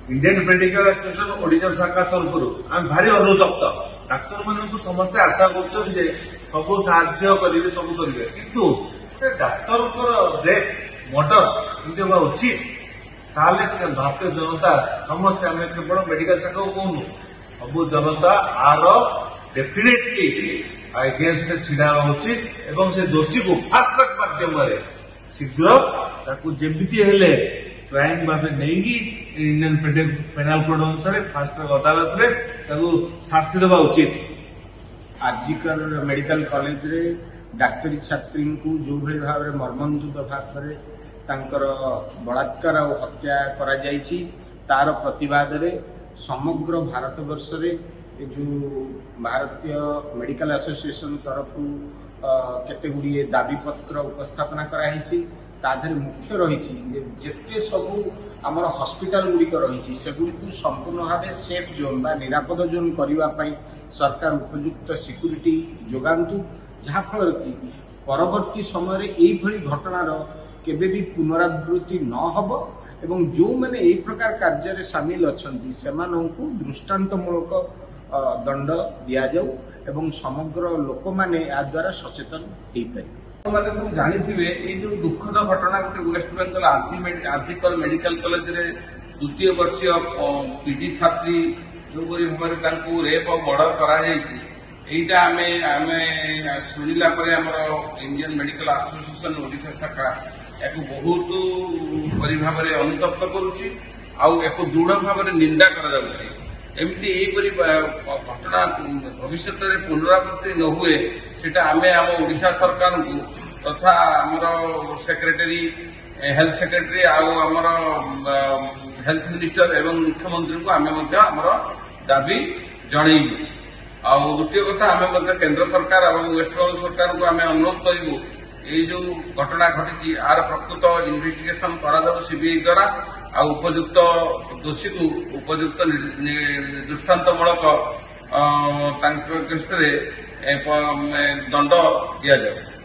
Indian medical association Odisha शाखा तरफ आम भारी अनुतप्त डाक्तर मान समस्ते आशा कर सब साहाय्य करेंगे सब करेंगे किंतु डाक्तर रेट मर्डर एमती हवा उचित भारतीय जनता समस्ते आम केवल मेडिकल शाखा कहूनु सब जनता आर डेफिनेटली अगेंस्ट छिड़ा उचित एवं से दोषी को फास्ट ट्रैक माध्यम शीघ्र जमीती हेले क्राइम भाव नहीं इंडियन पेनाल कोड अनुसार फास्ट ट्रैक अदालत में शास्ति देवा उचित। आजिकल मेडिकल कॉलेज रे डाक्तरी छात्री को जो भाई भाव में मर्मन्तुद भाव में बलात्कार और हत्या करा जायछि तार प्रतिवाद रे समग्र भारत वर्ष रे जो भारतीय मेडिकल एसोसिएशन तरफ केते गुड़िए दाबी पत्र उपस्थापना कराई ताधर मुख्य रही जेते सबू आमर हॉस्पिटल गुड़िक रही सेगुड़ी संपूर्ण भाव सेफ जोन बा निरापद जोन करने सरकार उपयुक्त सिक्यूरीटी जोगांतु जहाँफल कि परवर्ती समय यही घटनार केबे भी पुनरावृत्ति न हब एवं जो मैंने यही प्रकार कार्य सामिल अच्छा से दृष्टांतमूलक दंड दि जाऊ एवं समग्र लोक मैंने या द्वारा सचेतन हो पारे। मैंने सब जानी ये जो दुखद घटना गोटे वेस्ट बेंगल आर्थिकल मेडिकल कॉलेज रे द्वितीय वर्षीय पीजी छात्री जो भाव रेप और मर्डर कराईटा आम शुणिला इंडियन मेडिकल एसोसिएशन ओडिशा शाखा या बहुत भाव में अनुतप्त करुच्ची आउ दृढ़ भाव में निंदा करमती घटना भविष्य में पुनरावृत्ति न हुए सेटा आमे आम ओडिशा सरकार को तथा आमर सेक्रेटरी हेल्थ सेक्रेटरी आमर हेल्थ मिनिस्टर एवं मुख्यमंत्री को आम दाबी जनइबू। आउ द्वितीय कथा आम केंद्र सरकार और वेस्ट बेंगल सरकार को आम अनुरोध करूँ ये जो घटना घटी आर प्रकृत इन्वेस्टिगेशन करा सीबीआई द्वारा उपयुक्त दोषी को उपयुक्त दृष्टांतमूलक दंड दि जाए।